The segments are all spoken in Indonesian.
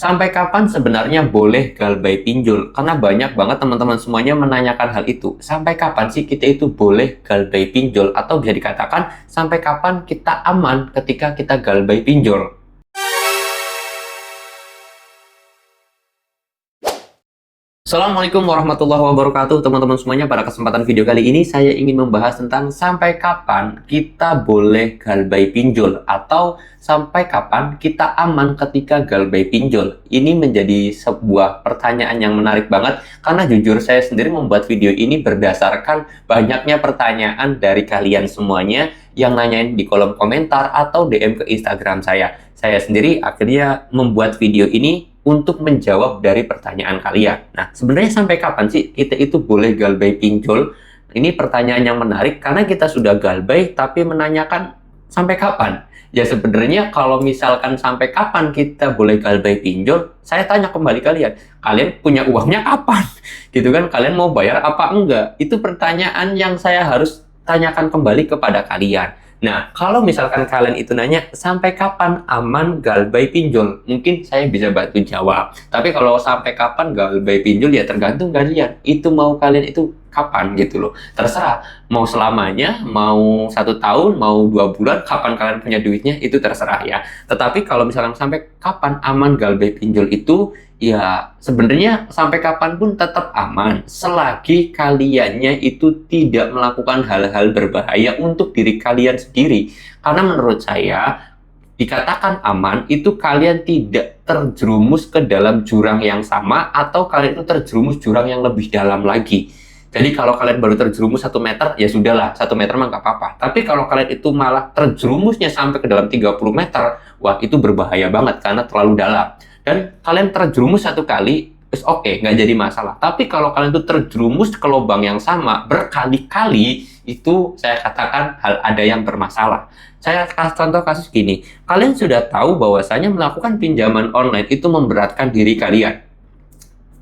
Sampai kapan sebenarnya boleh galbay pinjol? Karena banyak banget teman-teman semuanya menanyakan hal itu. Sampai kapan sih kita itu boleh galbay pinjol? Atau bisa dikatakan, sampai kapan kita aman ketika kita galbay pinjol? Assalamualaikum warahmatullahi wabarakatuh teman-teman semuanya. Pada kesempatan video kali ini saya ingin membahas tentang sampai kapan kita boleh galbay pinjol atau sampai kapan kita aman ketika galbay pinjol. Ini menjadi sebuah pertanyaan yang menarik banget karena jujur saya sendiri membuat video ini berdasarkan banyaknya pertanyaan dari kalian semuanya yang nanyain di kolom komentar atau DM ke Instagram saya. Saya sendiri akhirnya membuat video ini untuk menjawab dari pertanyaan kalian. Nah, sebenarnya sampai kapan sih kita itu boleh galbay pinjol? Ini pertanyaan yang menarik karena kita sudah galbay tapi menanyakan sampai kapan? Ya sebenarnya kalau misalkan sampai kapan kita boleh galbay pinjol, saya tanya kembali kalian punya uangnya kapan? Gitu kan, kalian mau bayar apa enggak? Itu pertanyaan yang saya harus tanyakan kembali kepada kalian. Nah, kalau misalkan kalian itu nanya, sampai kapan aman galbay pinjol? Mungkin saya bisa bantu jawab. Tapi kalau sampai kapan galbay pinjol, ya tergantung kalian. Itu mau kalian itu kapan gitu loh. Terserah, mau selamanya, mau 1 tahun, mau 2 bulan, kapan kalian punya duitnya, itu terserah ya. Tetapi kalau misalkan sampai kapan aman galbay pinjol itu, ya sebenarnya sampai kapanpun tetap aman selagi kaliannya itu tidak melakukan hal-hal berbahaya untuk diri kalian sendiri. Karena menurut saya dikatakan aman itu kalian tidak terjerumus ke dalam jurang yang sama atau kalian itu terjerumus jurang yang lebih dalam lagi. Jadi kalau kalian baru terjerumus 1 meter, ya sudahlah, 1 meter mah nggak apa-apa. Tapi kalau kalian itu malah terjerumusnya sampai ke dalam 30 meter, wah itu berbahaya banget karena terlalu dalam. Dan kalian terjerumus 1 kali, oke, nggak jadi masalah. Tapi kalau kalian itu terjerumus ke lubang yang sama berkali-kali, itu saya katakan hal ada yang bermasalah. Saya kasih contoh kasus gini, kalian sudah tahu bahwasanya melakukan pinjaman online itu memberatkan diri kalian.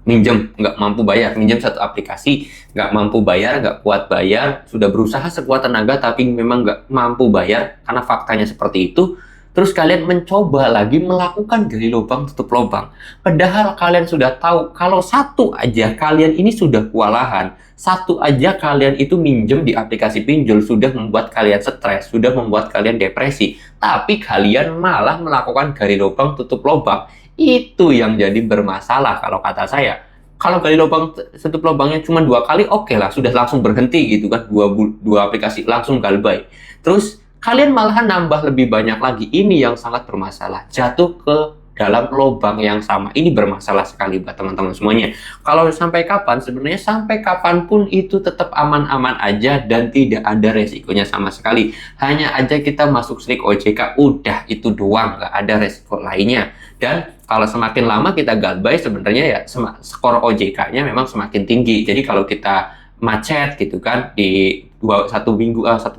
Minjem, nggak mampu bayar, minjem satu aplikasi, nggak mampu bayar, nggak kuat bayar, sudah berusaha sekuat tenaga tapi memang nggak mampu bayar karena faktanya seperti itu. Terus kalian mencoba lagi melakukan gali lubang tutup lubang. Padahal kalian sudah tahu kalau satu aja kalian ini sudah kewalahan, satu aja kalian itu minjem di aplikasi pinjol sudah membuat kalian stres, sudah membuat kalian depresi. Tapi kalian malah melakukan gali lubang tutup lubang. Itu yang jadi bermasalah kalau kata saya. Kalau gali lubang tutup lubangnya cuma 2 kali, oke lah, sudah langsung berhenti gitu kan, dua aplikasi langsung galbay. Terus kalian malahan nambah lebih banyak lagi. Ini yang sangat bermasalah. Jatuh ke dalam lubang yang sama. Ini bermasalah sekali buat teman-teman semuanya. Kalau sampai kapan? Sebenarnya sampai kapanpun itu tetap aman-aman aja dan tidak ada resikonya sama sekali. Hanya aja kita masuk slik OJK, udah itu doang, nggak ada resiko lainnya. Dan kalau semakin lama kita galbay, sebenarnya ya skor OJK-nya memang semakin tinggi. Jadi kalau kita macet gitu kan di 1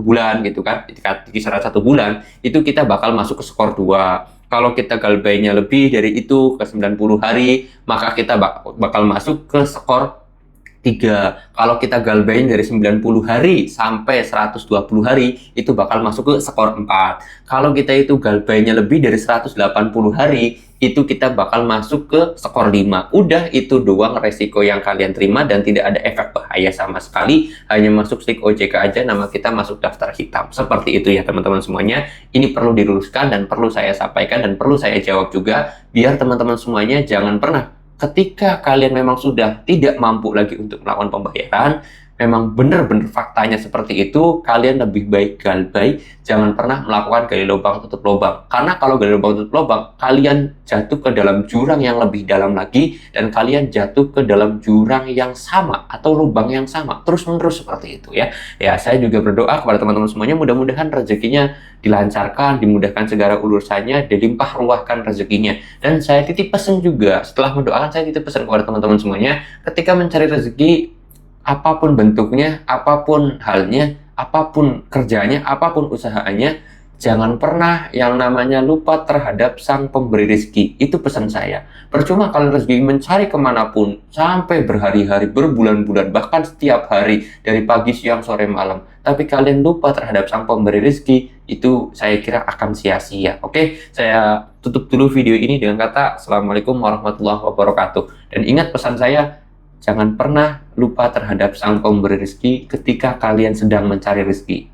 bulan gitu kan, di kisaran 1 bulan itu kita bakal masuk ke skor 2. Kalau kita galbaynya lebih dari itu ke 90 hari, maka kita bakal masuk ke skor 3. Kalau kita galbayin dari 90 hari sampai 120 hari, itu bakal masuk ke skor 4. Kalau kita itu galbaynya lebih dari 180 hari, itu kita bakal masuk ke skor 5. Udah itu doang resiko yang kalian terima dan tidak ada efek bahaya sama sekali. Hanya masuk slik OJK aja, nama kita masuk daftar hitam. Seperti itu ya teman-teman semuanya. Ini perlu diluruskan dan perlu saya sampaikan dan perlu saya jawab juga. Biar teman-teman semuanya jangan pernah ketika kalian memang sudah tidak mampu lagi untuk melakukan pembayaran, memang benar-benar faktanya seperti itu, kalian lebih baik galbay, jangan pernah melakukan gali lubang tutup lubang. Karena kalau gali lubang tutup lubang, kalian jatuh ke dalam jurang yang lebih dalam lagi, dan kalian jatuh ke dalam jurang yang sama, atau lubang yang sama, terus-menerus seperti itu ya. Ya, saya juga berdoa kepada teman-teman semuanya, mudah-mudahan rezekinya dilancarkan, dimudahkan segala urusannya, dilimpah ruahkan rezekinya. Dan saya titip pesan juga, setelah mendoakan saya titip pesan kepada teman-teman semuanya, ketika mencari rezeki, apapun bentuknya, apapun halnya, apapun kerjanya, apapun usahanya, jangan pernah yang namanya lupa terhadap sang pemberi rezeki. Itu pesan saya. Percuma kalian rezeki mencari kemanapun, sampai berhari-hari, berbulan-bulan, bahkan setiap hari, dari pagi, siang, sore, malam. Tapi kalian lupa terhadap sang pemberi rezeki, itu saya kira akan sia-sia. Oke, saya tutup dulu video ini dengan kata Assalamualaikum warahmatullahi wabarakatuh. Dan ingat pesan saya, jangan pernah lupa terhadap sang pemberi rezeki ketika kalian sedang mencari rezeki.